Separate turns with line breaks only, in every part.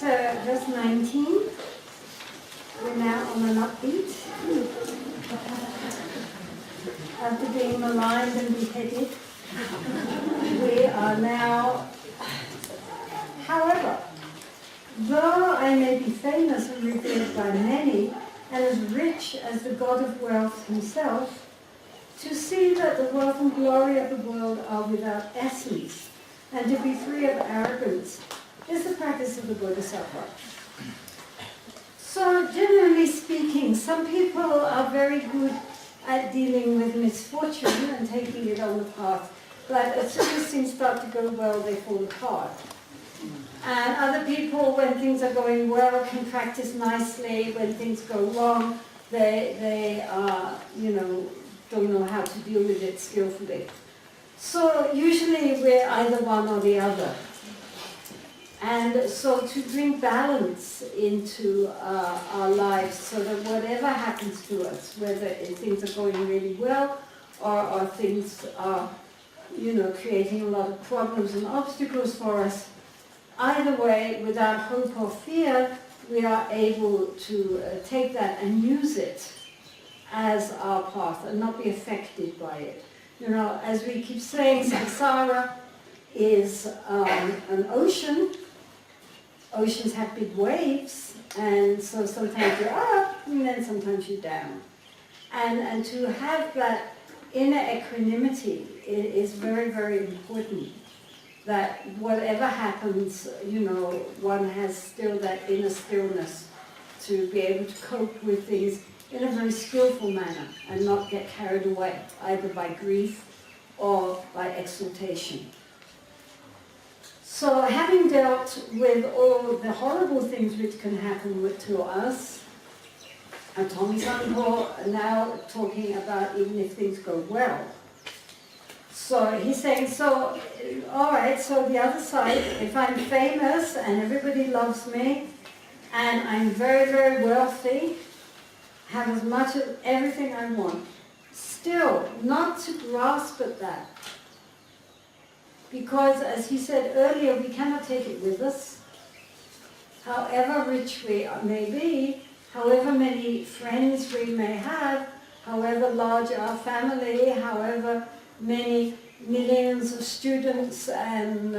verse 19. We're now on an upbeat. After being maligned and beheaded, we are now, however, though I may be famous and revered by many, and as rich as the God of wealth himself, to see that the wealth and glory of the world are without essence, and to be free of arrogance, is the practice of the Bodhisattva. So generally speaking, some people are very good at dealing with misfortune and taking it on the path, but as soon as things start to go well, they fall apart. And other people, when things are going well, can practice nicely. When things go wrong, they don't know how to deal with it skillfully. So usually we're either one or the other. And so to bring balance into our lives so that whatever happens to us, whether things are going really well or things are, creating a lot of problems and obstacles for us, either way, without hope or fear, we are able to take that and use it as our path and not be affected by it. As we keep saying, samsara is an ocean. Oceans have big waves, and so sometimes you're up and then sometimes you're down. And to have that inner equanimity is very, very important. That whatever happens, one has still that inner stillness to be able to cope with things in a very skillful manner and not get carried away, either by grief or by exaltation. So having dealt with all the horrible things which can happen to us, and Tommy Sanpo now talking about even if things go well. So he's saying, all right, so the other side, if I'm famous and everybody loves me, and I'm very, very wealthy, have as much of everything I want, still not to grasp at that. Because, as he said earlier, we cannot take it with us. However rich we may be, however many friends we may have, however large our family, however many millions of students and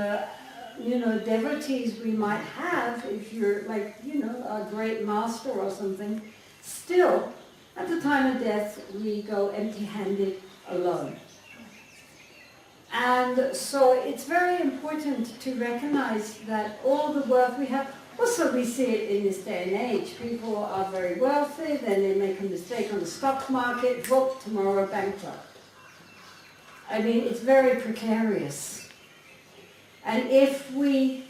devotees we might have, if you're like, a great master or something, still, at the time of death, we go empty-handed alone. And so it's very important to recognize that all the wealth we have, also we see it in this day and age. People are very wealthy, then they make a mistake on the stock market, whoop, tomorrow bankrupt. I mean, it's very precarious. And if we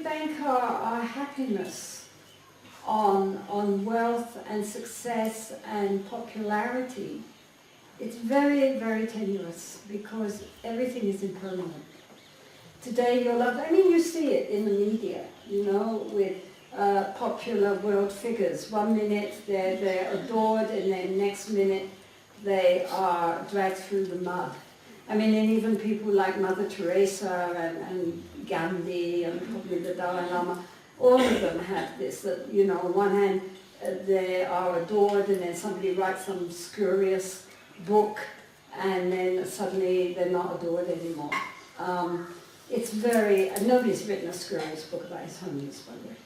bank our happiness on wealth and success and popularity, it's very, very tenuous because everything is impermanent. Today you're loved, you see it in the media, with popular world figures. One minute they're adored and then next minute they are dragged through the mud. And even people like Mother Teresa and Gandhi and probably the Dalai Lama, all of them have this, that, on one hand they are adored and then somebody writes some spurious book and then suddenly they're not adored anymore. It's very, nobody's written a spurious book about his holiness, by the way.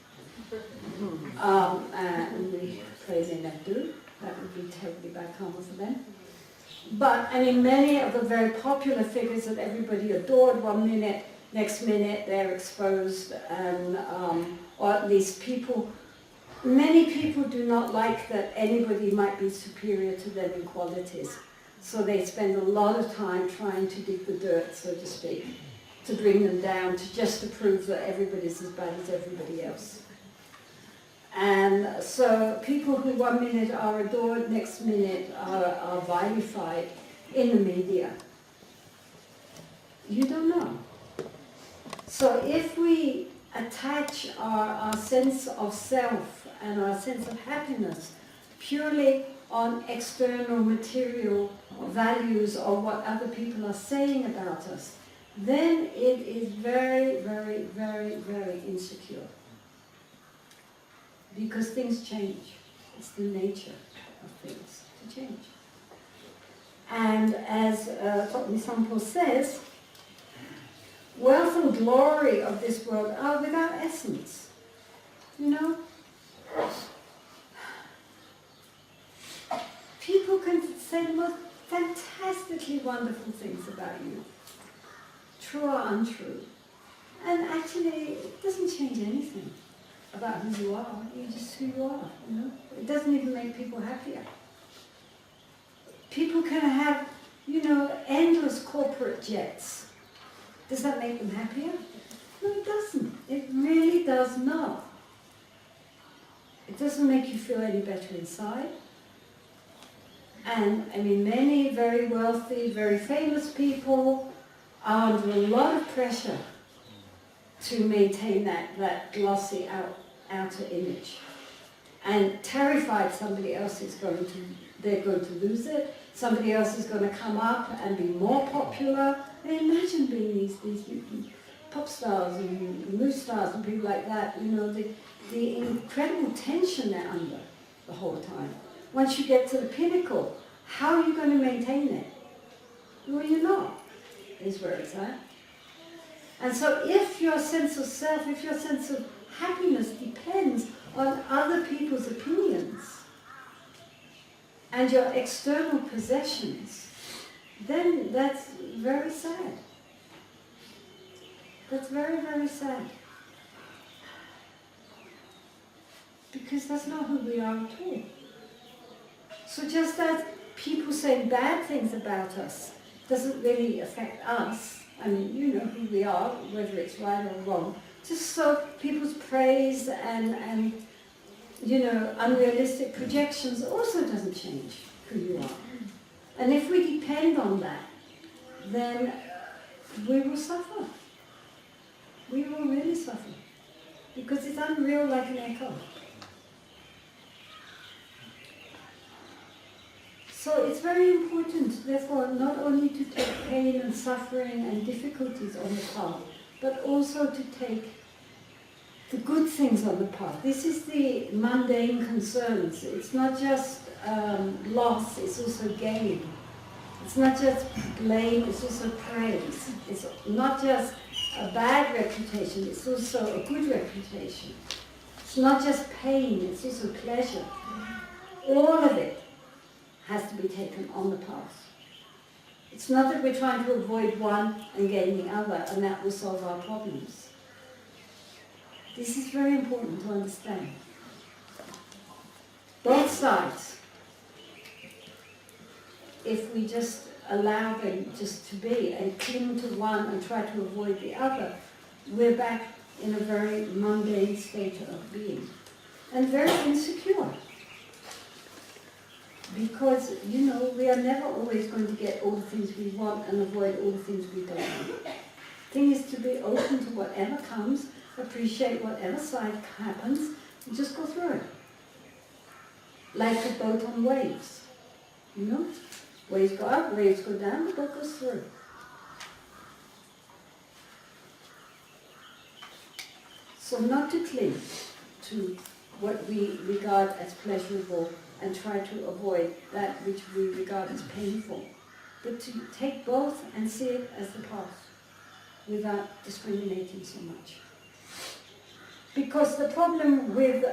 And we pray they never do. That would be terribly bad karma for them. But, many of the very popular figures that everybody adored, one minute, next minute they're exposed, and or at least many people do not like that anybody might be superior to them in qualities. So they spend a lot of time trying to dig the dirt, so to speak, to bring them down, just to prove that everybody's as bad as everybody else. And so people who one minute are adored, next minute are vilified in the media. You don't know. So if we attach our sense of self and our sense of happiness purely on external material values or what other people are saying about us, then it is very, very, very, very insecure. Because things change. It's the nature of things to change. And as Thotmi Sampo says, wealth and glory of this world are without essence. You know? People can say the most fantastically wonderful things about you, true or untrue. And actually, it doesn't change anything about who you are. You're just who you are, you know? It doesn't even make people happier. People can have, you know, endless corporate jets. Does that make them happier? No, it doesn't. It really does not. It doesn't make you feel any better inside. And, I mean, many very wealthy, very famous people are under a lot of pressure to maintain that glossy outer image. And terrified somebody else is they're going to lose it. Somebody else is going to come up and be more popular. And imagine being these pop stars and movie stars and people like that, you know, the incredible tension they're under the whole time. Once you get to the pinnacle, how are you going to maintain it? Well, you're not, is where it's at. And so if your sense of self, if your sense of happiness depends on other people's opinions and your external possessions, then that's very sad. That's very, very sad. Because that's not who we are at all. So just as people saying bad things about us doesn't really affect us, I mean, you know who we are, whether it's right or wrong, just so people's praise and you know, unrealistic projections also doesn't change who you are. And if we depend on that, then we will suffer. We will really suffer. Because it's unreal like an echo. So it's very important, therefore, not only to take pain and suffering and difficulties on the path, but also to take the good things on the path. This is the mundane concerns. It's not just loss, it's also gain. It's not just blame, it's also praise. It's not just a bad reputation, it's also a good reputation. It's not just pain, it's also pleasure. All of it has to be taken on the path. It's not that we're trying to avoid one and gain the other, and that will solve our problems. This is very important to understand. Both sides, if we just allow them just to be and cling to one and try to avoid the other, we're back in a very mundane state of being. And very insecure. Because, you know, we are never always going to get all the things we want and avoid all the things we don't want. The thing is to be open to whatever comes, appreciate whatever side happens, and just go through it. Like a boat on waves. You know? Waves go up, waves go down, the boat goes through. So not to cling to what we regard as pleasurable and try to avoid that which we regard as painful, but to take both and see it as the path without discriminating so much. Because the problem with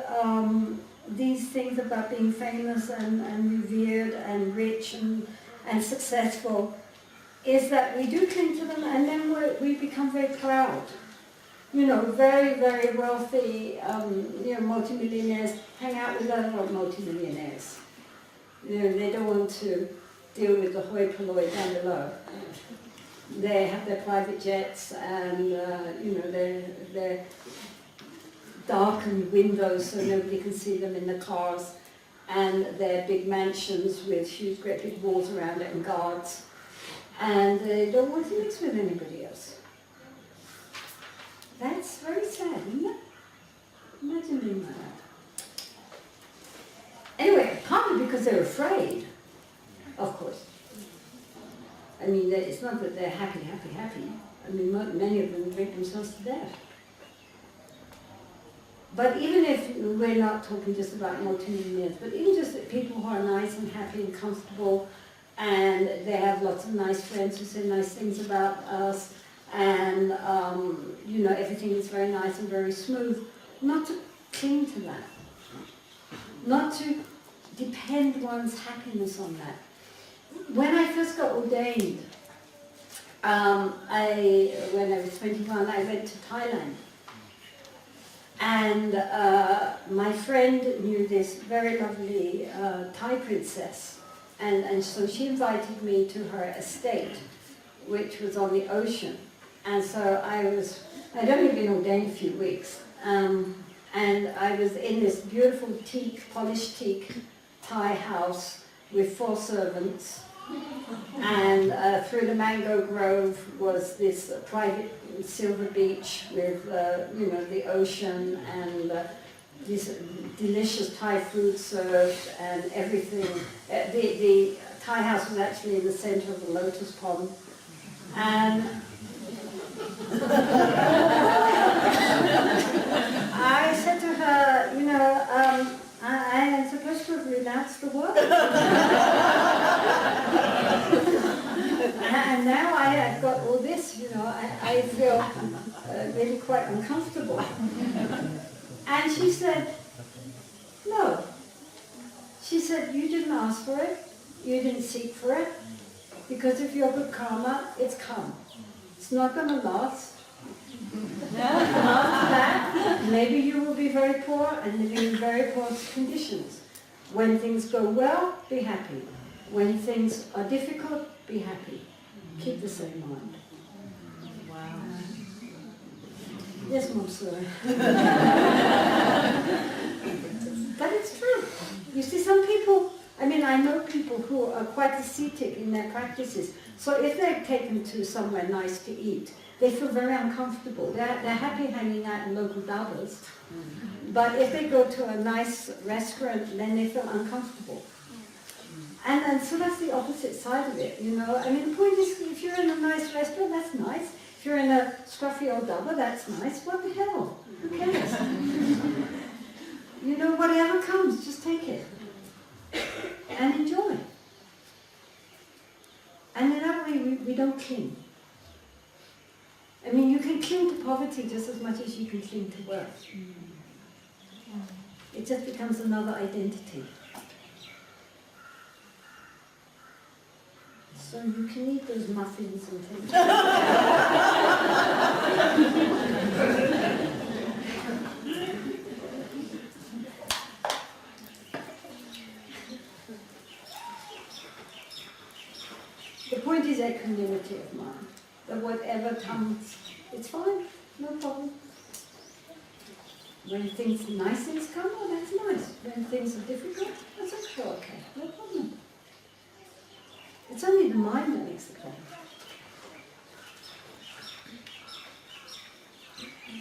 these things about being famous and revered and rich and successful is that we do cling to them and then we become very proud. You know, very, very wealthy, you know, multimillionaires hang out with other multimillionaires. You know, they don't want to deal with the hoi polloi down below. They have their private jets and, you know, their darkened windows so nobody can see them in the cars, and their big mansions with huge, great big walls around it and guards. And they don't want to mix with anybody else. That's very sad, isn't it? Imagine being like that. Anyway, can't because they're afraid, of course. I mean, it's not that they're happy. I mean, many of them drink themselves to death. But even if we're not talking just about multimillionaires, but even just people who are nice and happy and comfortable, and they have lots of nice friends who say nice things about us, and everything is very nice and very smooth, not to cling to that, not to depend one's happiness on that. When I first got ordained, when I was 21, I went to Thailand. And my friend knew this very lovely Thai princess. And so she invited me to her estate, which was on the ocean. And so I'd only been ordained a few weeks. And I was in this beautiful polished teak Thai house with 4 servants. And through the mango grove was this private silver beach with the ocean and this delicious Thai food served and everything. The Thai house was actually in the center of the lotus pond. And I said to her, I am supposed to have renounced the world. And now I've got all this, I feel really quite uncomfortable. And she said, no. She said, you didn't ask for it, you didn't seek for it, because if you're good karma, it's come. It's not going to last. After that, maybe you will be very poor and living in very poor conditions. When things go well, be happy. When things are difficult, be happy. Keep the same mind.
Wow.
Yes, Mom, sorry. But it's true. You see, some people, I know people who are quite ascetic in their practices. So if they're taken to somewhere nice to eat, they feel very uncomfortable. They're happy hanging out in local dhabbas. But if they go to a nice restaurant, then they feel uncomfortable. And so that's the opposite side of it, the point is, if you're in a nice restaurant, that's nice. If you're in a scruffy old dhaba, that's nice. What the hell? Who cares? Whatever comes, just take it. And enjoy. And in that way, we don't cling. You can cling to poverty just as much as you can cling to wealth. It just becomes another identity. So you can eat those muffins and things. The point is equanimity of mind. That whatever comes, it's fine, no problem. When nice things come, that's nice. When things are difficult, that's also okay, no problem. It's only the mind that makes the problem.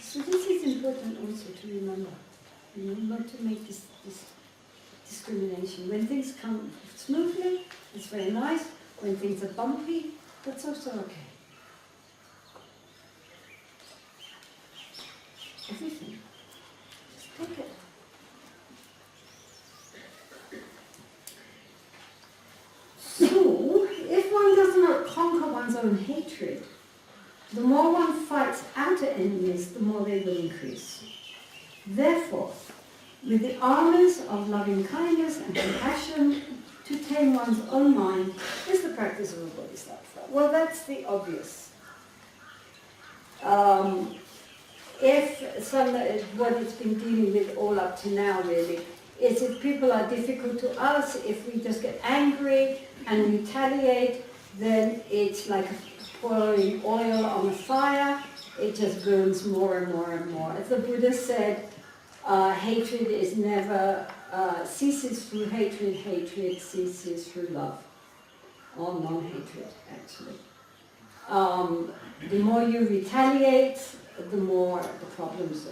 So this is important also to remember, not to make this discrimination. When things come smoothly, it's very nice. When things are bumpy, that's also okay. Everything. Just take it. So, if one does not conquer one's own hatred, the more one fights outer enemies, the more they will increase. Therefore, with the armors of loving kindness and compassion, to tame one's own mind is the practice of a Bodhisattva. Well, that's the obvious. What it's been dealing with all up to now really, is if people are difficult to us, if we just get angry and retaliate, then it's like pouring oil on a fire, it just burns more and more and more. As the Buddha said, hatred is never, ceases through hatred, hatred ceases through love. Or non-hatred, actually. The more you retaliate, the more the problems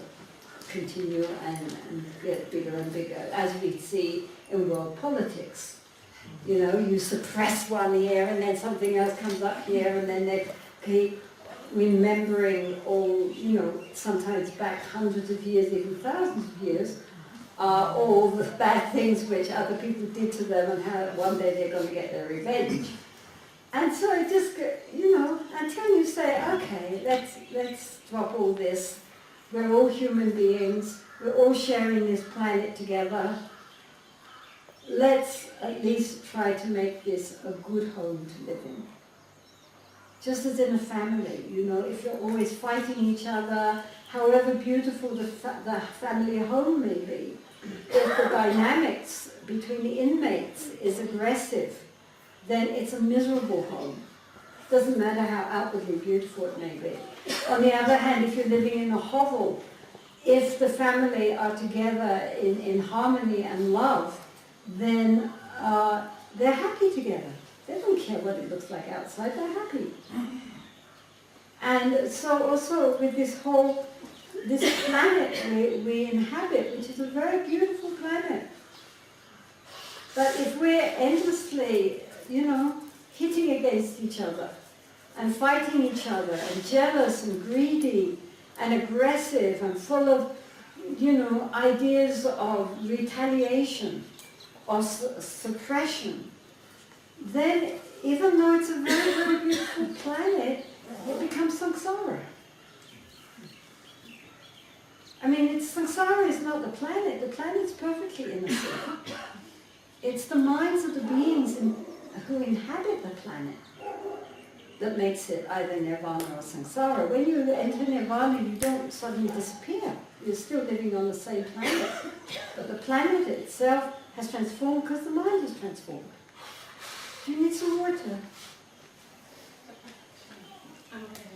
continue and get bigger and bigger, as we see in world politics. You know, you suppress one here and then something else comes up here, and then they keep remembering all, you know, sometimes back hundreds of years, even thousands of years, all the bad things which other people did to them and how one day they're going to get their revenge. And so it just, you know, until you say, okay, let's drop all this. We're all human beings. We're all sharing this planet together. Let's at least try to make this a good home to live in. Just as in a family, you know, if you're always fighting each other, however beautiful the family home may be, if the dynamics between the inmates is aggressive, then it's a miserable home. Doesn't matter how outwardly beautiful it may be. On the other hand, if you're living in a hovel, if the family are together in harmony and love, then they're happy together. They don't care what it looks like outside, they're happy. And so also with this planet we inhabit, which is a very beautiful planet. But if we're endlessly, you know, hitting against each other and fighting each other and jealous and greedy and aggressive and full of, you know, ideas of retaliation or suppression, then even though it's a very, very beautiful planet, it becomes samsara. I mean, samsara is not the planet. The planet's perfectly innocent. It's the minds of the beings who inhabit the planet that makes it either nirvana or samsara. When you enter nirvana, you don't suddenly disappear. You're still living on the same planet. But the planet itself has transformed because the mind has transformed. Do you need some water? Okay.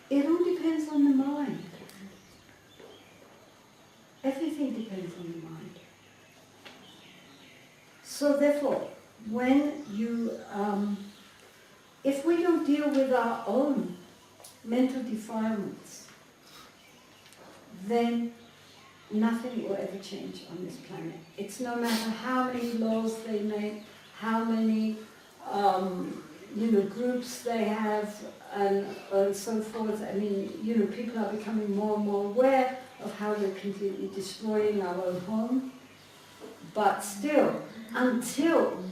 It all depends on the mind. Everything depends on the mind. So therefore, when you, if we don't deal with our own mental defilements, then nothing will ever change on this planet. It's no matter how many laws they make, how many groups they have, and so forth. I mean, people are becoming more and more aware of how we're completely destroying our own home. But still,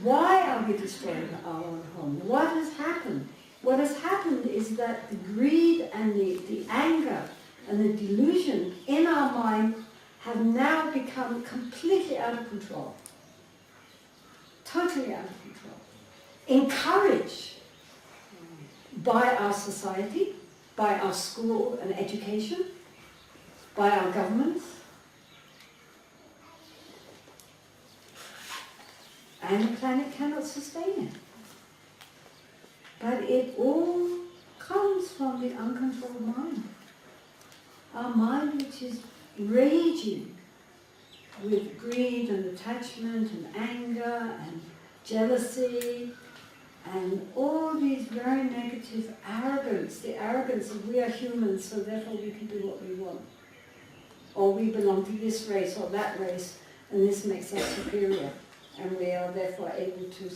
why are we destroying our own home? What has happened? What has happened is that the greed and the anger and the delusion in our mind have now become completely out of control. Totally out of control. Encouraged by our society, by our school and education, by our governments. And the planet cannot sustain it. But it all comes from the uncontrolled mind. Our mind, which is raging with greed and attachment and anger and jealousy and all these very negative arrogance, the arrogance of we are humans, so therefore we can do what we want. Or we belong to this race or that race, and this makes us superior. And we are therefore able to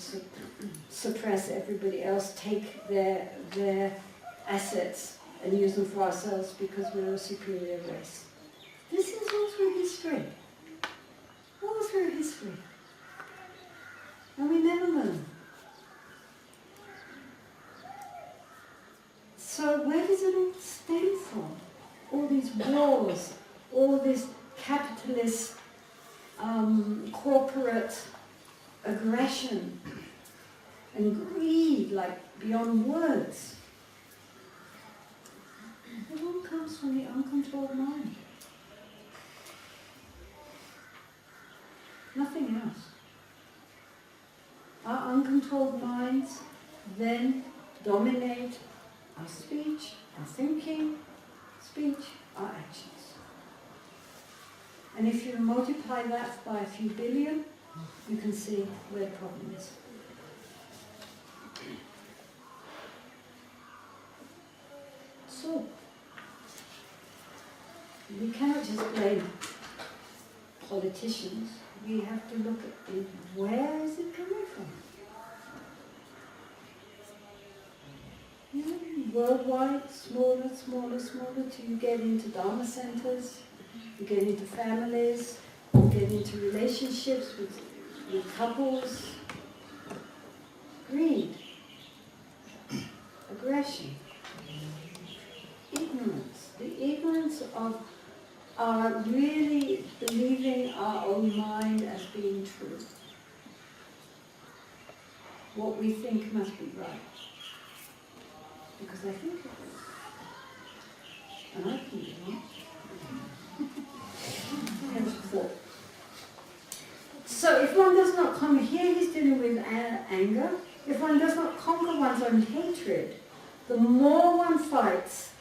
suppress everybody else, take their assets and use them for ourselves because we're a superior race. This is all through history. All through history. And we never learn. So where does it all stem from? All these wars, all this capitalist, corporate aggression and greed, like beyond words. It all comes from the uncontrolled mind. Nothing else. Our uncontrolled minds then dominate our speech, our thinking, our actions. And if you multiply that by a few billion, you can see where the problem is. soul. We cannot just blame politicians. We have to look at it, where is it coming from? Worldwide, smaller, till you get into Dharma centers, you get into families, you get into relationships with couples. Greed, aggression, ignorance. The ignorance of our really believing our own mind as being true. What we think must be right. Because I think it is. And I think it is. Henceforth. So if one does not conquer, here he's dealing with anger. If one does not conquer one's own hatred, the more one fights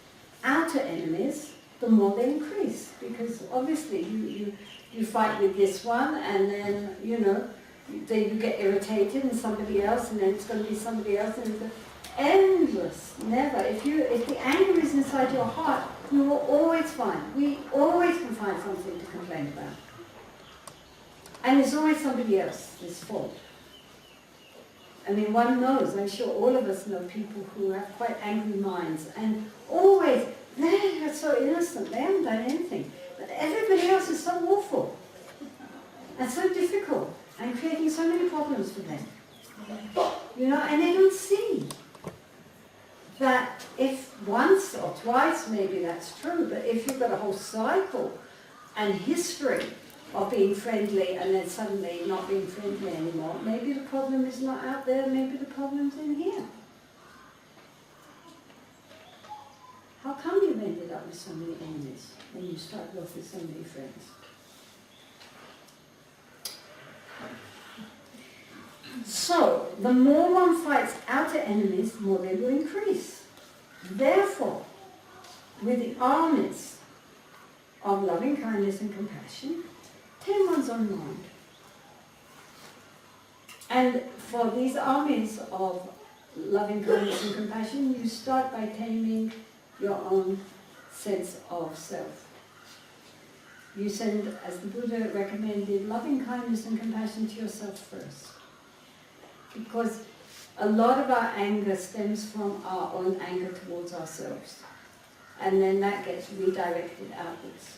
outer enemies, the more they increase. Because obviously you fight with this one, and then, then you get irritated and somebody else, and then it's going to be somebody else, and it's endless, never. If the anger is inside your heart, you will always find, we always can find something to complain about. And it's always somebody else's fault. I mean, one knows, I'm sure all of us know people who have quite angry minds, and always, they're so innocent, they haven't done anything. But everybody else is so awful, and so difficult, and creating so many problems for them. And they don't see that if once or twice, maybe that's true, but if you've got a whole cycle and history of being friendly and then suddenly not being friendly anymore, maybe the problem is not out there, maybe the problem's in here. How come you've ended up with so many enemies when you started off with so many friends? So, the more one fights outer enemies, the more they will increase. Therefore, with the armies of loving kindness and compassion, tame one's own mind. And for these armies of loving kindness and compassion, you start by taming your own sense of self. You send, as the Buddha recommended, loving kindness and compassion to yourself first. Because a lot of our anger stems from our own anger towards ourselves. And then that gets redirected outwards.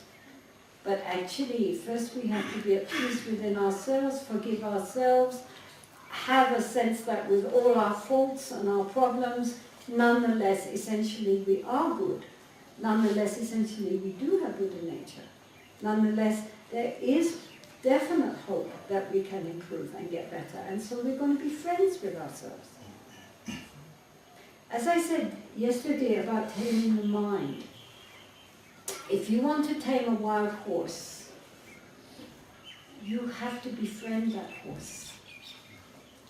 But actually, first we have to be at peace within ourselves, forgive ourselves, have a sense that with all our faults and our problems, nonetheless, essentially, we are good. Nonetheless, essentially, we do have Buddha nature. Nonetheless, there is definite hope that we can improve and get better. And so we're going to be friends with ourselves. As I said yesterday about taming the mind, if you want to tame a wild horse, you have to befriend that horse.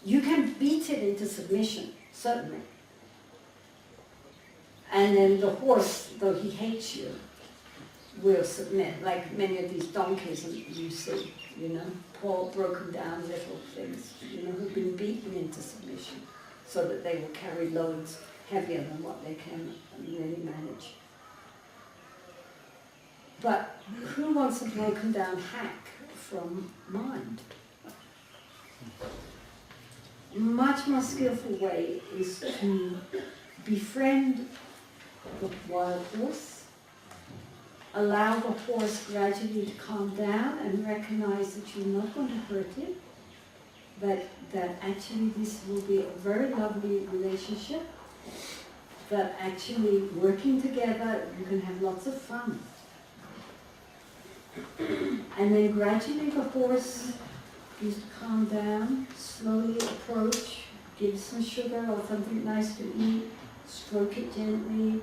You can beat it into submission, certainly. And then the horse, though he hates you, will submit, like many of these donkeys you see, poor broken down little things, who've been beaten into submission so that they will carry loads heavier than what they can really manage. But who wants a broken down hack from mind? A much more skillful way is to befriend the wild horse, allow the horse gradually to calm down and recognize that you're not going to hurt it, that actually this will be a very lovely relationship, that actually working together you can have lots of fun. And then gradually the horse is to calm down, slowly approach, give some sugar or something nice to eat, stroke it gently,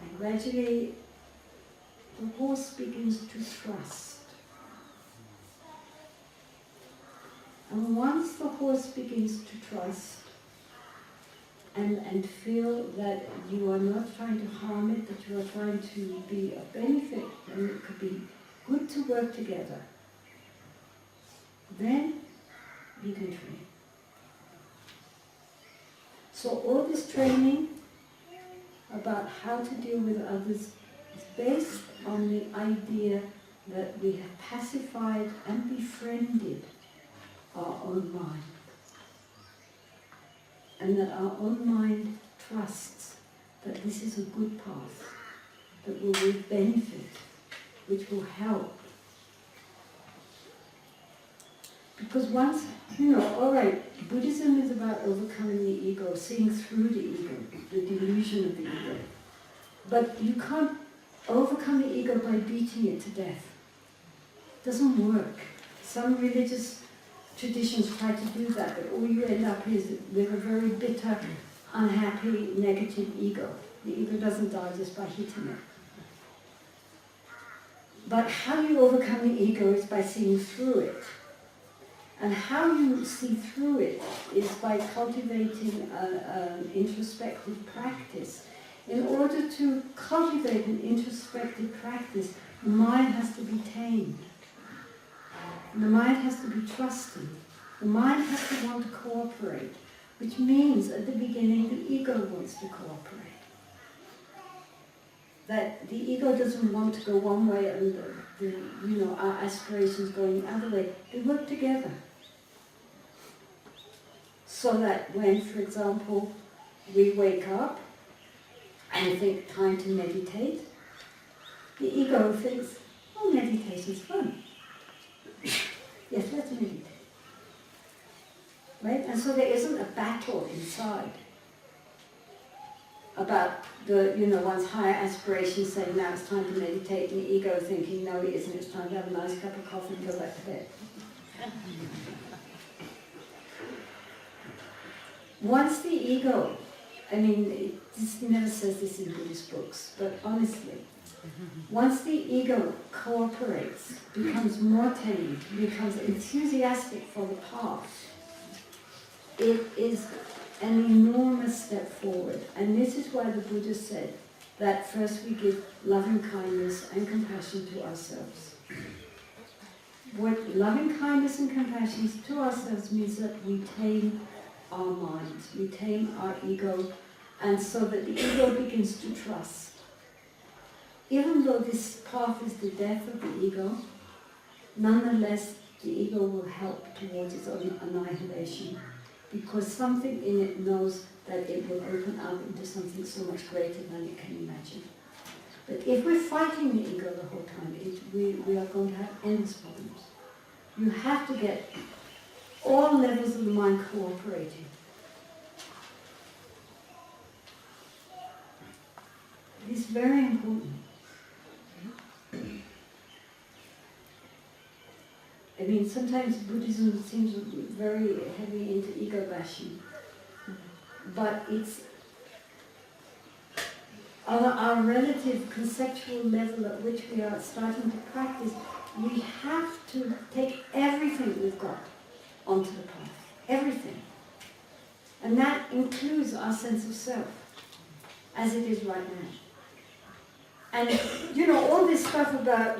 and gradually the horse begins to trust. And once the horse begins to trust and feel that you are not trying to harm it, that you are trying to be of benefit, and it could be good to work together, then you can train. So all this training about how to deal with others is based on the idea that we have pacified and befriended our own mind. And that our own mind trusts that this is a good path, that will with benefit, which will help. Because once, alright, Buddhism is about overcoming the ego, seeing through the ego, the delusion of the ego. But you can't overcome the ego by beating it to death. It doesn't work. Some religious traditions try to do that, but all you end up is with a very bitter, unhappy, negative ego. The ego doesn't die just by hitting it. But how you overcome the ego is by seeing through it. And how you see through it is by cultivating an introspective practice. In order to cultivate an introspective practice, the mind has to be tamed. The mind has to be trusting. The mind has to want to cooperate, which means at the beginning the ego wants to cooperate. That the ego doesn't want to go one way and our aspirations going the other way. They work together. So that when, for example, we wake up and think time to meditate, the ego thinks, oh, meditation's fun. Yes, let's meditate. Right? And so there isn't a battle inside about one's higher aspirations saying now it's time to meditate, and the ego thinking no it isn't, it's time to have a nice cup of coffee and go back to bed. Once the ego, it never says this in Buddhist books, but honestly, once the ego cooperates, becomes more tamed, becomes enthusiastic for the path, it is an enormous step forward. And this is why the Buddha said that first we give loving kindness and compassion to ourselves. What loving kindness and compassion to ourselves means that we tame our minds, we tame our ego, and so that the ego begins to trust. Even though this path is the death of the ego, nonetheless the ego will help towards its own annihilation, because something in it knows that it will open up into something so much greater than it can imagine. But if we're fighting the ego the whole time, we are going to have endless problems. You have to get all levels of the mind cooperating. It is very important. Sometimes Buddhism seems very heavy into ego bashing, but it's on our relative conceptual level at which we are starting to practice. We have to take everything we've got onto the path, everything. And that includes our sense of self, as it is right now. And, all this stuff about,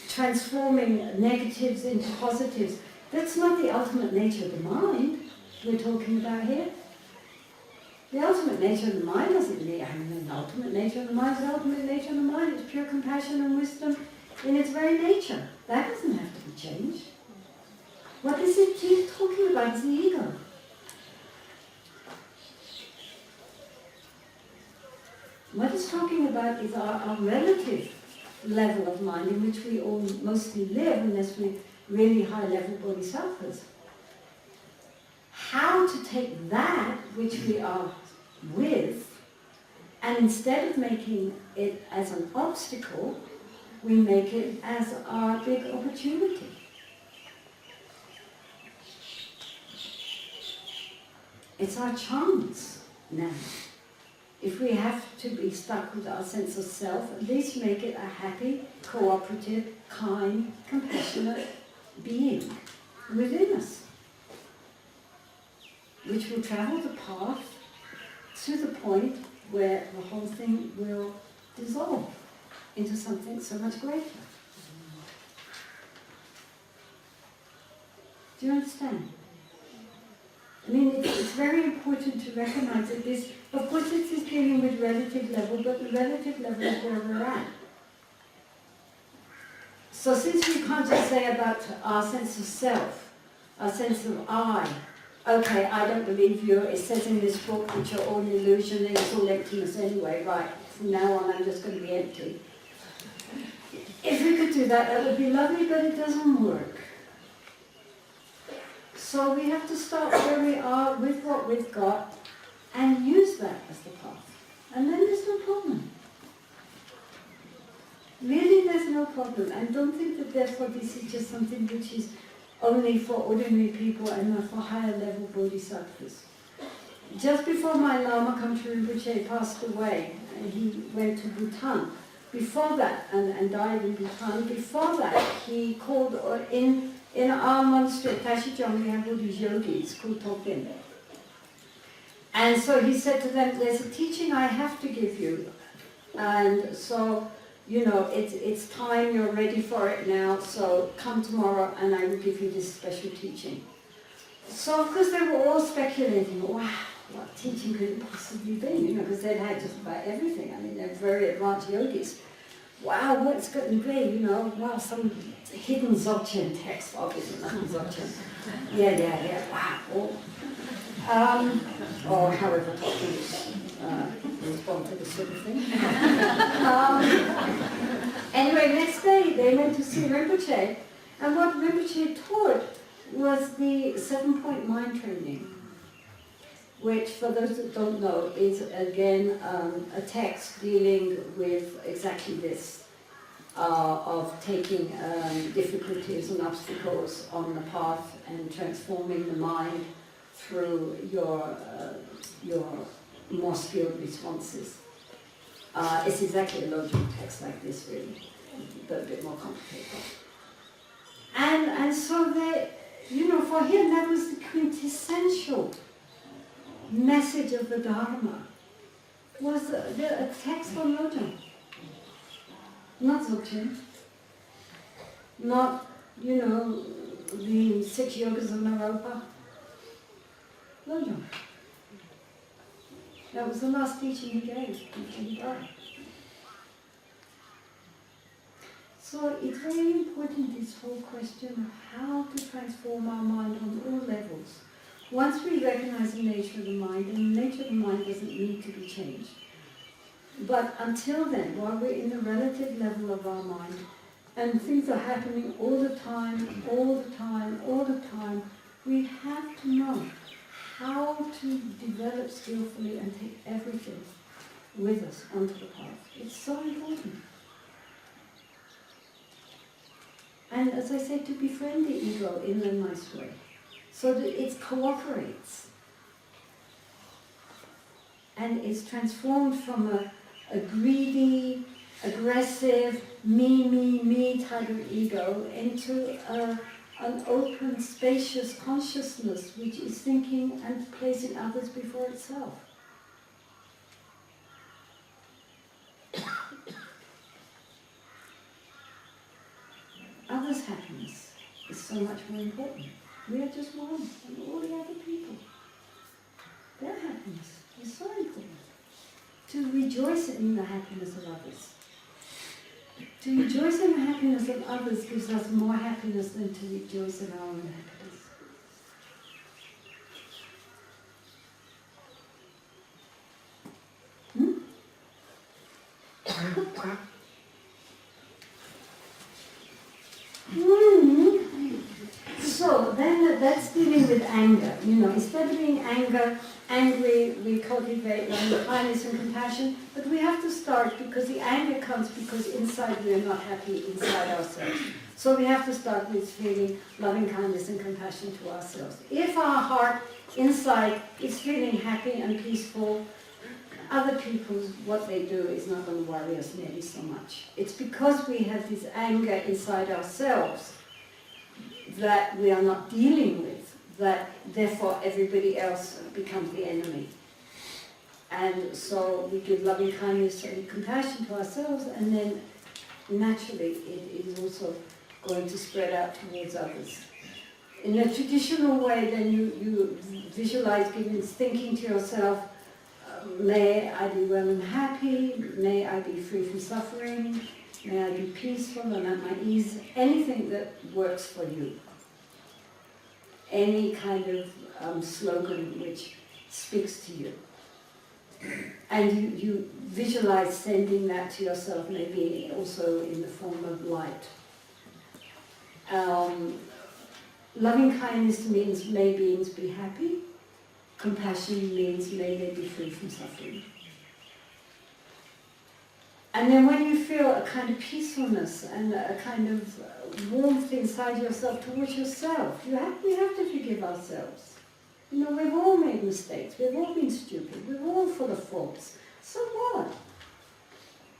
transforming negatives into positives, that's not the ultimate nature of the mind we're talking about here. The ultimate nature of the mind doesn't mean, the ultimate nature of the mind is the ultimate nature of the mind. It's pure compassion and wisdom in its very nature. That doesn't have to be changed. What this is talking about is the ego. What it's talking about is our relative level of mind in which we all mostly live, unless we're really high-level Bodhisattvas. How to take that which we are with, and instead of making it as an obstacle, we make it as our big opportunity. It's our chance now. If we have to be stuck with our sense of self, at least make it a happy, cooperative, kind, compassionate being within us, which will travel the path to the point where the whole thing will dissolve into something so much greater. Do you understand? I mean, it's very important to recognize that this, of course it's this dealing with relative level, but the relative level is where we're at. So since we can't just say about our sense of self, our sense of I, okay, I don't believe you, it says in this book which are all an illusion and it's all emptiness anyway, right, from now on I'm just going to be empty. If we could do that, that would be lovely, but it doesn't work. So we have to start where we are with what we've got and use that as the path. And then there's no problem. Really, there's no problem. And don't think that therefore this is just something which is only for ordinary people and not for higher level Bodhisattvas. Just before my Lama Kamchu Rinpoche passed away, and he went to Bhutan, before that, and died in Bhutan, before that he called in our monastery at Tashijong, we have all these yogis called Tokden. And so he said to them, there's a teaching I have to give you. And so, you know, it's time, you're ready for it now, so come tomorrow and I will give you this special teaching. So of course they were all speculating, wow, what teaching could it possibly be? You know, because they'd had just about everything. I mean, they're very advanced yogis. Wow, what's going to be, you know, wow, some hidden Dzogchen text, obviously nothing Dzogchen. Yeah, wow. Or however Tolkien respond to this sort of thing. Anyway, next day they went to see Rinpoche, and what Rinpoche taught was the 7-point mind training, which, for those that don't know, is again a text dealing with exactly this, of taking difficulties and obstacles on the path and transforming the mind through your more skilled responses. It's exactly a logical text like this, really, but a bit more complicated. And so they, you know, for him that was the quintessential message of the Dharma, was a text on Lojong. Not Dzogchen. Not, you know, the 6 yogas of Naropa. Lojong. That was the last teaching he gave before he died. So it's very important, this whole question of how to transform our mind on all levels. Once we recognize the nature of the mind, and the nature of the mind doesn't need to be changed. But until then, while we're in the relative level of our mind, and things are happening all the time, we have to know how to develop skillfully and take everything with us onto the path. It's so important. And as I said, to befriend the ego in a nice way, so that it cooperates and is transformed from a greedy, aggressive, me type of ego into an open, spacious consciousness which is thinking and placing others before itself. Others' happiness is so much more important. We are just one, and all the other people, their happiness is so important. To rejoice in the happiness of others. To rejoice in the happiness of others gives us more happiness than to rejoice in our own happiness. So then that's dealing with anger. You know, instead of being angry, we cultivate kindness and compassion, but we have to start, because the anger comes because inside we are not happy inside ourselves. So we have to start with feeling loving kindness and compassion to ourselves. If our heart inside is feeling happy and peaceful, other people's, what they do is not going to worry us nearly so much. It's because we have this anger inside ourselves that we are not dealing with, that therefore everybody else becomes the enemy. And so we give loving kindness and compassion to ourselves, and then naturally it is also going to spread out towards others. In a traditional way, then you visualize thinking to yourself, may I be well and happy, may I be free from suffering, may I be peaceful and at my ease, anything that works for you. Any kind of slogan which speaks to you. And you visualize sending that to yourself, maybe also in the form of light. Loving kindness means may beings be happy. Compassion means may they be free from suffering. And then when you feel a kind of peacefulness and a kind of warmth inside yourself towards yourself, we have to forgive ourselves. You know, we've all made mistakes, we've all been stupid, we're all full of faults. So what?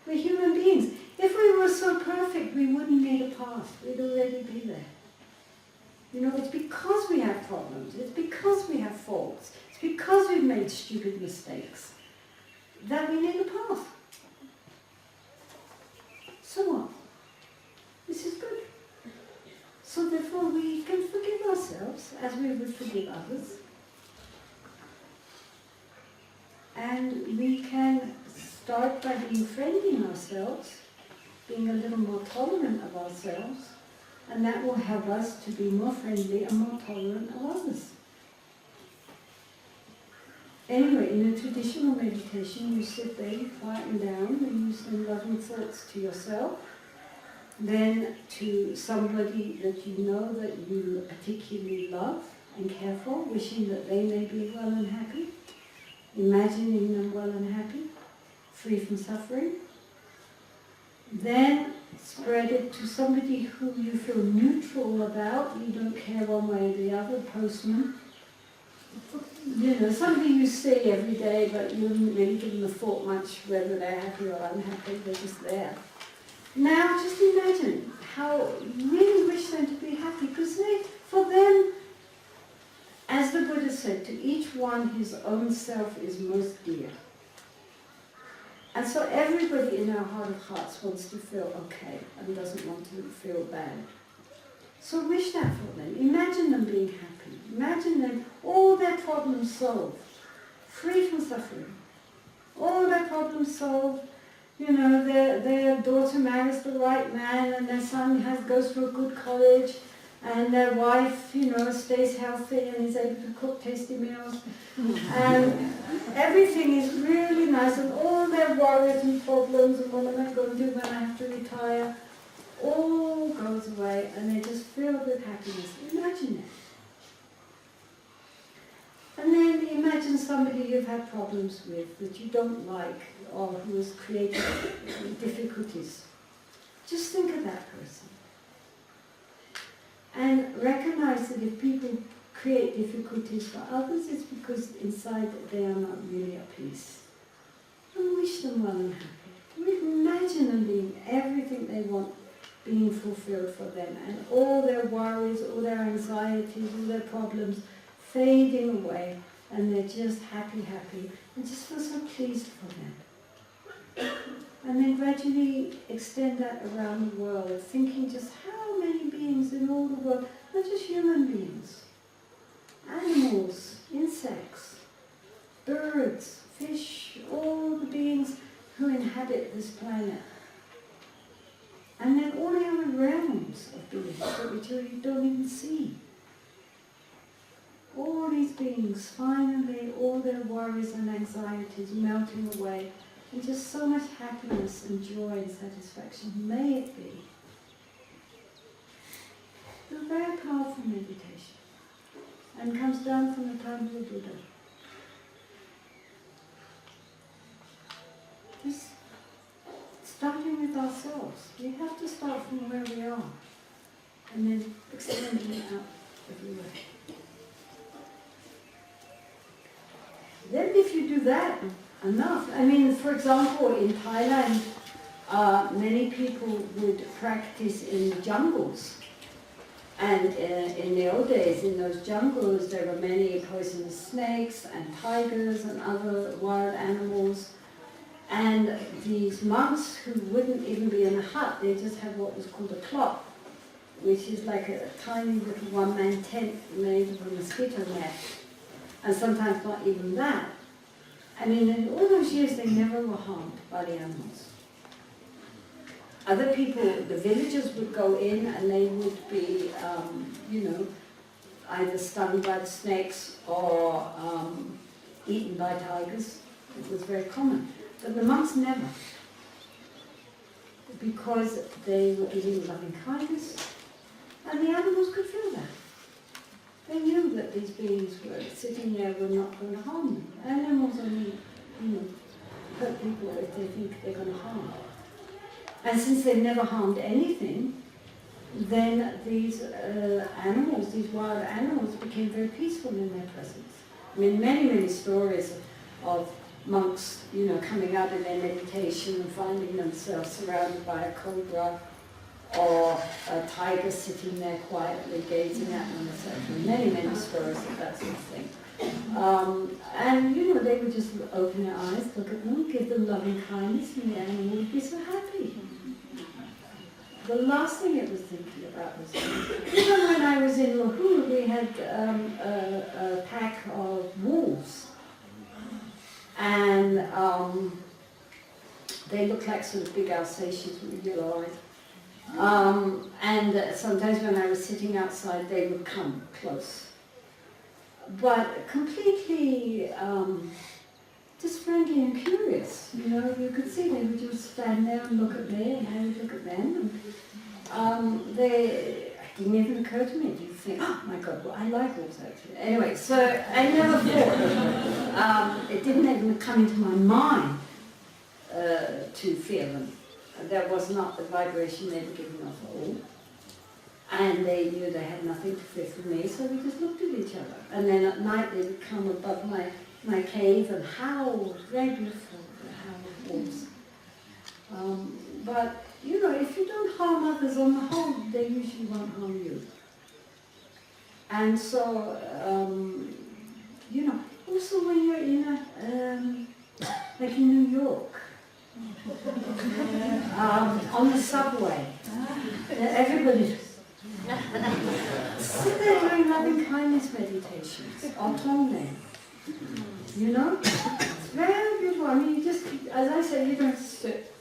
We're human beings. If we were so perfect, we wouldn't need a path, we'd already be there. You know, it's because we have problems, it's because we have faults, it's because we've made stupid mistakes that we need a path. So what? This is good. So therefore we can forgive ourselves as we would forgive others. And we can start by being friendly ourselves, being a little more tolerant of ourselves, and that will help us to be more friendly and more tolerant of others. Anyway, in a traditional meditation, you sit there, you quieten down, and you send loving thoughts to yourself, then to somebody that you know that you particularly love and care for, wishing that they may be well and happy, imagining them well and happy, free from suffering. Then spread it to somebody who you feel neutral about, you don't care one way or the other, postman. You know, somebody you see every day, but you wouldn't really give them a thought much whether they're happy or unhappy, they're just there. Now just imagine how you really wish them to be happy, because for them, as the Buddha said, to each one his own self is most dear. And so everybody in our heart of hearts wants to feel okay and doesn't want to feel bad. So wish that for them. Imagine them being happy. Imagine them, all their problems solved, free from suffering. All their problems solved. You know, their daughter marries the right man, and their son goes to a good college, and their wife, you know, stays healthy and is able to cook tasty meals. And everything is really nice, and all their worries and problems and what am I going to do when I have to retire, all goes away, and they just feel with happiness. Imagine it. And then imagine somebody you've had problems with that you don't like, or who has created difficulties. Just think of that person. And recognize that if people create difficulties for others, it's because inside they are not really at peace. And wish them well and happy. Imagine them being everything they want being fulfilled for them, and all their worries, all their anxieties, all their problems fading away, and they're just happy, and just feel so pleased for them. And then gradually extend that around the world, thinking just how many beings in all the world, not just human beings, animals, insects, birds, fish, all the beings who inhabit this planet. And then all the other realms of beings that you don't even see. All these beings, finally, all their worries and anxieties melting away, and just so much happiness and joy and satisfaction. May it be. It's a very powerful meditation, and comes down from the time of the Buddha. Just starting with ourselves. We have to start from where we are, and then extending it out everywhere. Then if you do that enough, I mean, for example, in Thailand, many people would practice in jungles. And in the old days, in those jungles, there were many poisonous snakes and tigers and other wild animals. And these monks who wouldn't even be in a hut, they just had what was called a cloth, which is like a tiny little one-man tent made of a mosquito net, and sometimes not even that. I mean, in all those years, they never were harmed by the animals. Other people, the villagers would go in and they would be, you know, either stung by the snakes or eaten by tigers. It was very common. But the monks never. Because they were giving loving kindness, and the animals could feel that. They knew that these beings were sitting there, were not going to harm them. Animals only, you know, hurt people if they think they're going to harm. And since they never harmed anything, then these animals, these wild animals, became very peaceful in their presence. I mean, many, many stories of monks, you know, coming out of their meditation and finding themselves surrounded by a cobra or a tiger sitting there quietly gazing at them, etc. Many, many stories of that sort of thing. And, you know, they would just open their eyes, look at them, give them loving kindness, and the animal would be so happy. The last thing it was thinking about was, even when I was in Lahore, we had a pack of wolves. And they look like sort of big Alsatians with yellow eyes. And sometimes when I was sitting outside, they would come close. But completely just friendly and curious. You know, you could see they would just stand there and look at me, and I would look at them. And it didn't even occur to me to think, oh my God, well, I like wolves actually. Anyway, so I never thought, it didn't even come into my mind to fear them. That was not the vibration they were giving off at all. And they knew they had nothing to fear from me, so we just looked at each other. And then at night they would come above my cave and howl, very beautiful, the howl of wolves. But, you know, if you don't harm others on the whole, they usually won't harm you. And so, you know, also when you're in like in New York, on the subway, everybody sit there doing loving kindness meditations, or Tonglen. You know? It's very beautiful. I mean, you just, as I said, you don't sit.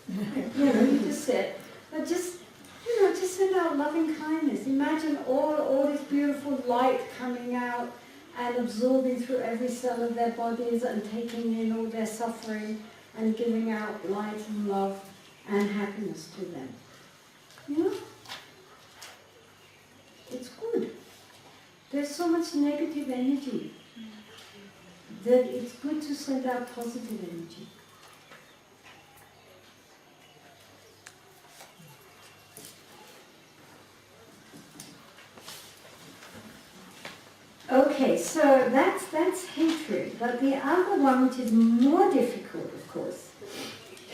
You know, you just sit. But just, you know, just send out loving kindness. Imagine all this beautiful light coming out and absorbing through every cell of their bodies and taking in all their suffering and giving out light and love and happiness to them. You know? It's good. There's so much negative energy that it's good to send out positive energy. Okay, so that's hatred. But the other one, which is more difficult, of course,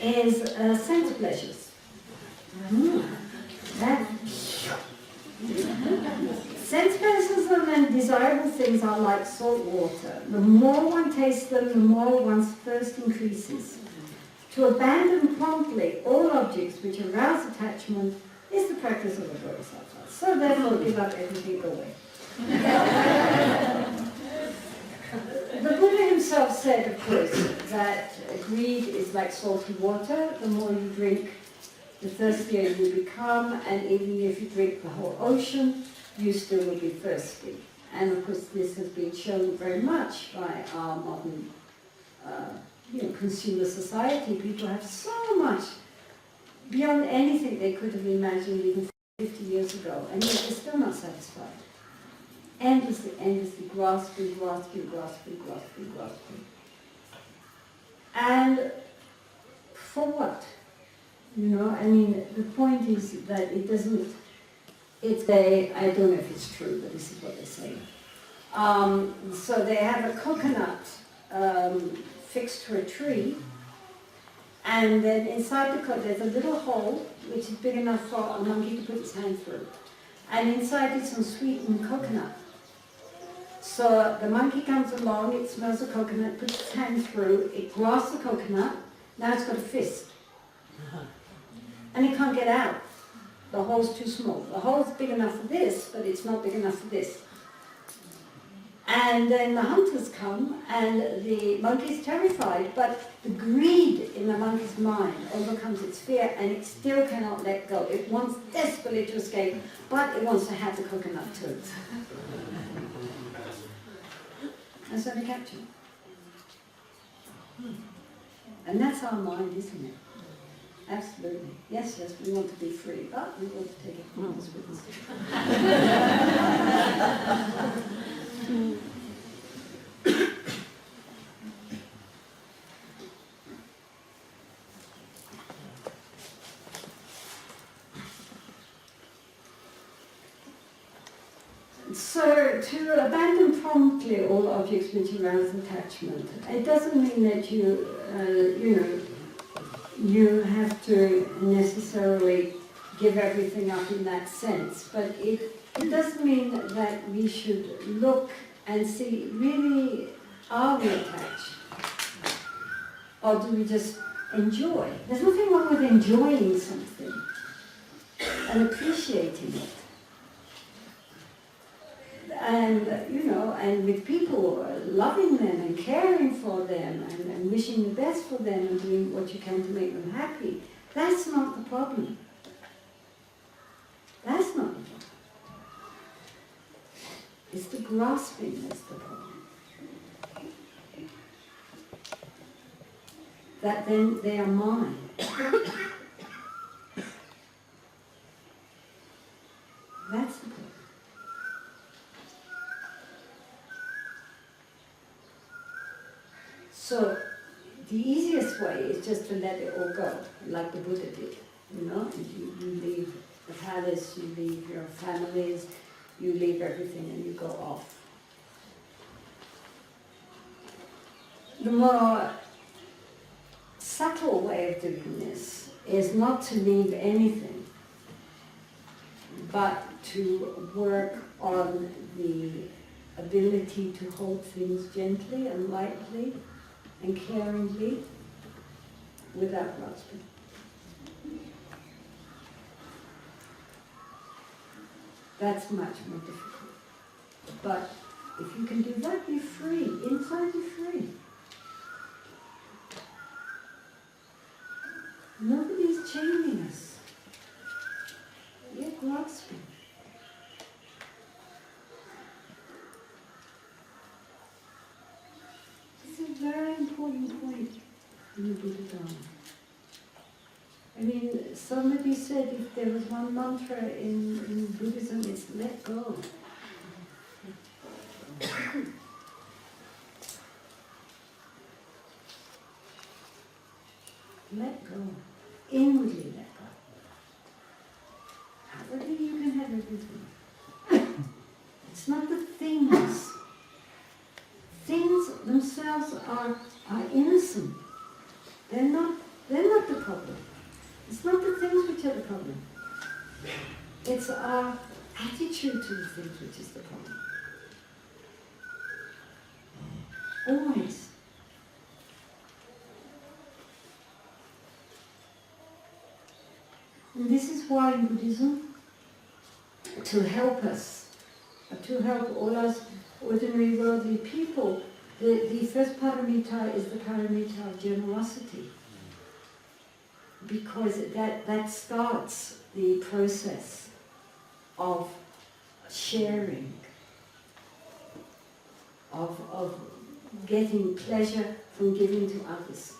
is sense pleasures. Sense pleasures and desirable things are like salt water. The more one tastes them, the more one's thirst increases. To abandon promptly all objects which arouse attachment is the practice of the Bodhisattvas. So therefore, give up everything away. The Buddha himself said, of course, that greed is like salty water. The more you drink, the thirstier you become, and even if you drink the whole ocean, you still will be thirsty. And of course this has been shown very much by our modern consumer society. People have so much beyond anything they could have imagined even 50 years ago, and yet they're still not satisfied. Endlessly, endlessly grasping. And for what? You know, I mean, the point is that it doesn't, I don't know if it's true, but this is what they say. So they have a coconut fixed to a tree, and then inside the coconut there's a little hole which is big enough for a monkey to put his hand through. And inside is some sweetened coconut. So the monkey comes along, it smells the coconut, puts its hand through, it grasps the coconut, now it's got a fist. And it can't get out. The hole's too small. The hole's big enough for this, but it's not big enough for this. And then the hunters come, and the monkey's terrified, but the greed in the monkey's mind overcomes its fear, and it still cannot let go. It wants desperately to escape, but it wants to have the coconut too. And so they capture it. And that's our mind, isn't it? Absolutely. Yes, yes, we want to be free, but we want to take it from us with us. So, to abandon promptly all objects which arouse attachment, it doesn't mean that you have to necessarily give everything up in that sense, but it does mean that we should look and see, really, are we attached? Or do we just enjoy? There's nothing wrong with enjoying something and appreciating it. And, and with people, loving them and caring for them and wishing the best for them and doing what you can to make them happy. That's not the problem. That's not the problem. It's the grasping that's the problem. That then they are mine. That's the problem. So the easiest way is just to let it all go, like the Buddha did, and you leave the palace, you leave your families, you leave everything and you go off. The more subtle way of doing this is not to leave anything, but to work on the ability to hold things gently and lightly and caringly without grasping. That's much more difficult. But if you can do that, you're free. Inside you're free. Nobody's chaining us. We're grasping. It's a very important point in the Buddha Dharma. I mean, somebody said if there was one mantra in Buddhism, it's let go. Let go. Inwardly let go. Outwardly you can have everything. It's not the things. Things themselves are innocent. They're not the problem. It's not the things which are the problem. It's our attitude to the things which is the problem. Always. And this is why in Buddhism, to help us, to help all us ordinary worldly people, the first paramita is the paramita of generosity. Because that starts the process of sharing, of getting pleasure from giving to others.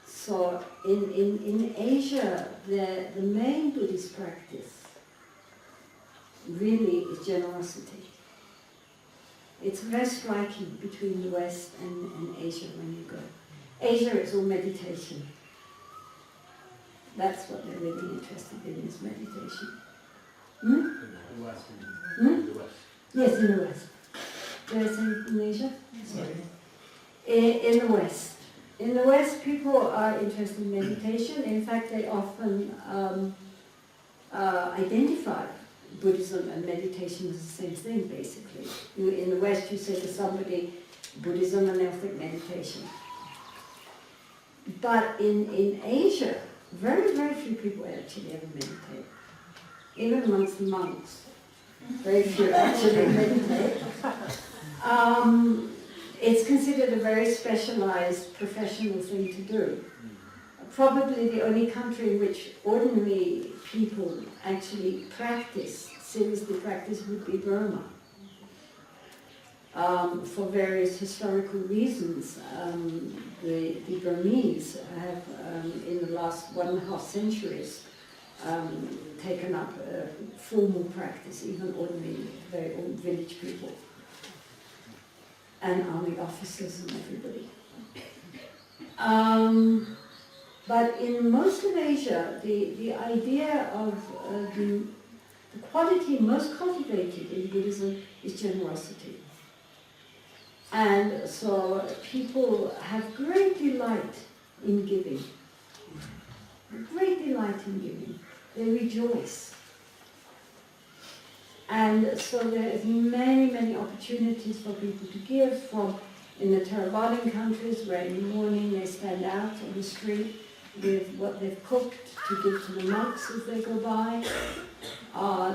So in Asia, the main Buddhist practice really is generosity. It's very striking between the West and Asia when you go. Asia is all meditation. That's what they're really interested in, is meditation.
In the West. In the West.
Yes, in the West. Did I say in Asia? Sorry. In the West. In the West, people are interested in meditation. In fact, they often identify Buddhism and meditation as the same thing, basically. In the West, you say to somebody, Buddhism, and they'll think meditation. But in Asia, Very, very few people actually ever meditate. Even amongst the monks, very few actually meditate. It's considered a very specialized professional thing to do. Probably the only country in which ordinary people actually practice, seriously practice, would be Burma. For various historical reasons, the Burmese have, in the last 1.5 centuries, taken up formal practice, even ordinary, very old village people, and army officers and everybody. But in most of Asia, the idea of the quality most cultivated in Buddhism is generosity. And so people have great delight in giving. Great delight in giving. They rejoice. And so there's many, many opportunities for people to give, from in the Theravadan countries where in the morning they stand out on the street with what they've cooked to give to the monks as they go by,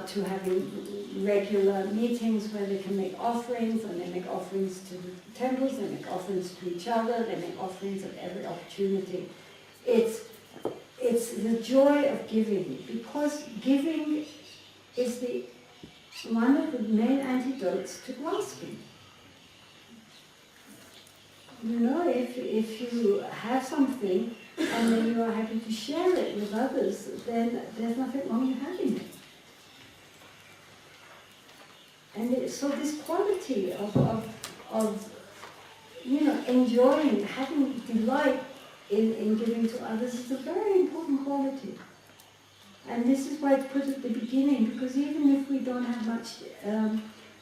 to having regular meetings where they can make offerings, and they make offerings to the temples, they make offerings to each other, they make offerings at every opportunity. It's the joy of giving, because giving is one of the main antidotes to grasping. You know, if you have something and then you are happy to share it with others, then there's nothing wrong in having it. And so this quality of you know, enjoying, having delight in giving to others is a very important quality. And this is why it's put at the beginning, because even if we don't have much,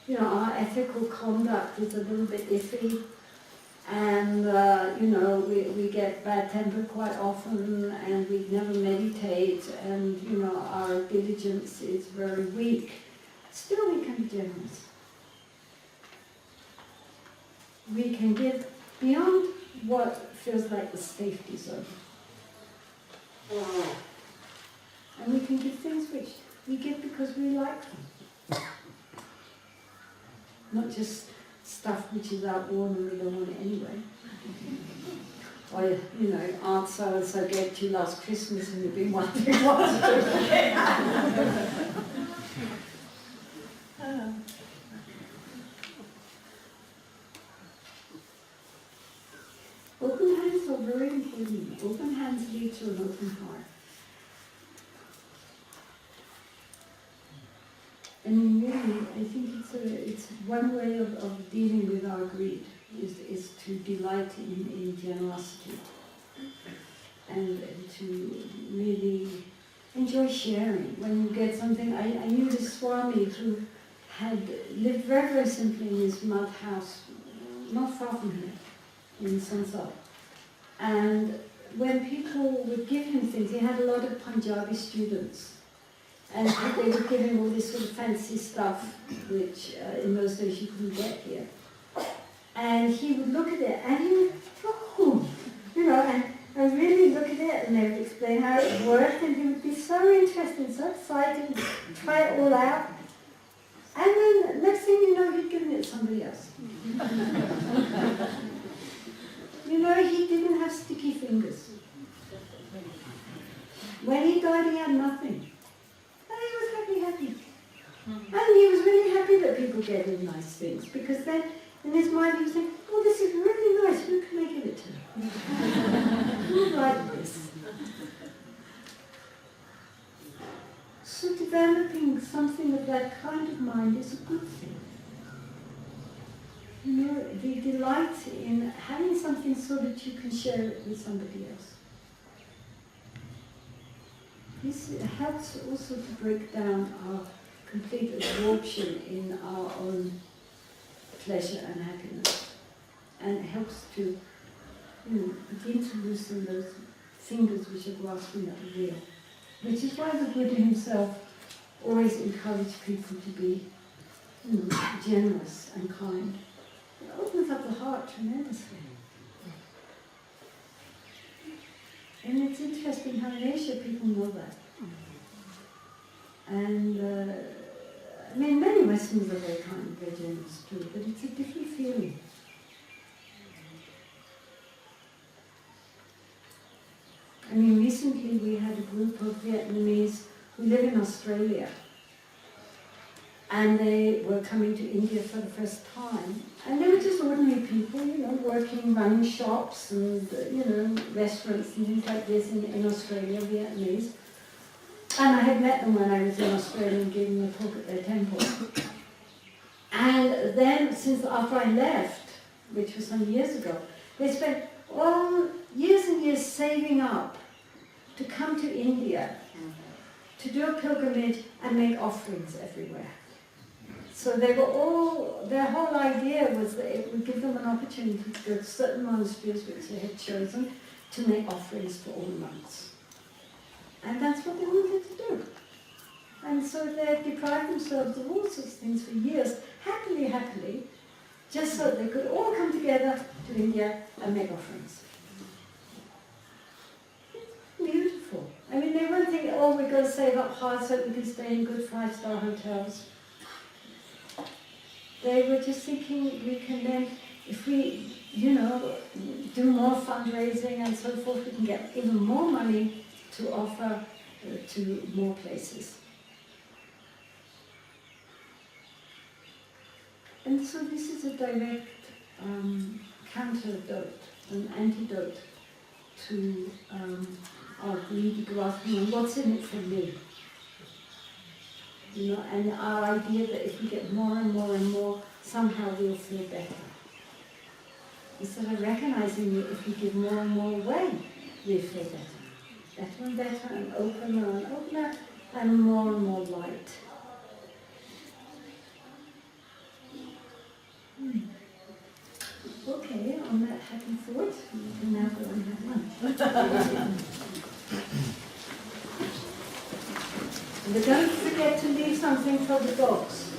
you know, our ethical conduct is a little bit iffy, and you know, we get bad temper quite often, and we never meditate, and you know, our diligence is very weak, still we can be generous. We can give beyond what feels like the safety zone. And we can give things which we give because we like them. Not just stuff which is outworn and we don't want it anyway. Or, you know, Aunt so-and-so gave it to you last Christmas and you've been wondering what to do with it. Open hands are very important. Open hands lead to an open heart. And really, I think it's one way of dealing with our greed, is to delight in generosity and to really enjoy sharing. When you get something, I knew this Swami who had lived very, very simply in his mud house, not far from here, in Sansar. And when people would give him things, he had a lot of Punjabi students. And they would give him all this sort of fancy stuff, which in those days you couldn't get here. And he would look at it, and he would, oh, you know, and really look at it, and they would explain how it worked, and he would be so interested, so excited, try it all out. And then next thing you know, he'd given it to somebody else. You know, he didn't have sticky fingers. When he died, he had nothing. Happy. And he was really happy that people gave him nice things, because then in his mind he was thinking, oh, this is really nice, who can I give it to? Who would like this? So developing something of that kind of mind is a good thing. You know, the delight in having something so that you can share it with somebody else. This helps also to break down our complete absorption in our own pleasure and happiness, and helps to, you know, begin to loosen those fingers which are grasping at the wheel. Which is why the Buddha himself always encouraged people to be, you know, generous and kind. It opens up the heart tremendously. And it's interesting how in Asia people know that. And I mean, many Westerners are very kind, very generous too, but it's a different feeling. I mean, recently we had a group of Vietnamese who live in Australia, and they were coming to India for the first time, and they were just ordinary people, you know, working, running shops and, you know, restaurants and things like this in Australia, Vietnamese. And I had met them when I was in Australia and gave them a talk at their temple. And then, since after I left, which was some years ago, they spent years and years saving up to come to India, to do a pilgrimage and make offerings everywhere. So they were all, their whole idea was that it would give them an opportunity to go to certain monasteries which they had chosen to make offerings for all the monks. And that's what they wanted to do. And so they deprived themselves of all sorts of things for years, happily, just so they could all come together to India and make offerings. Beautiful. I mean, they weren't thinking, oh, we've got to save up hard so we can stay in good 5-star hotels. They were just thinking we can then, if we, you know, do more fundraising and so forth, we can get even more money to offer to more places. And so this is a direct counterdote, an antidote to our greedy grasping and what's in it for me. You know, and our idea that if we get more and more and more, somehow we'll feel better. Instead of recognizing that if we give more and more away, we'll feel better. Better and better, and opener and opener, and more light. Okay, on that happy thought, we can now go and have lunch. But don't forget to leave something for the dogs.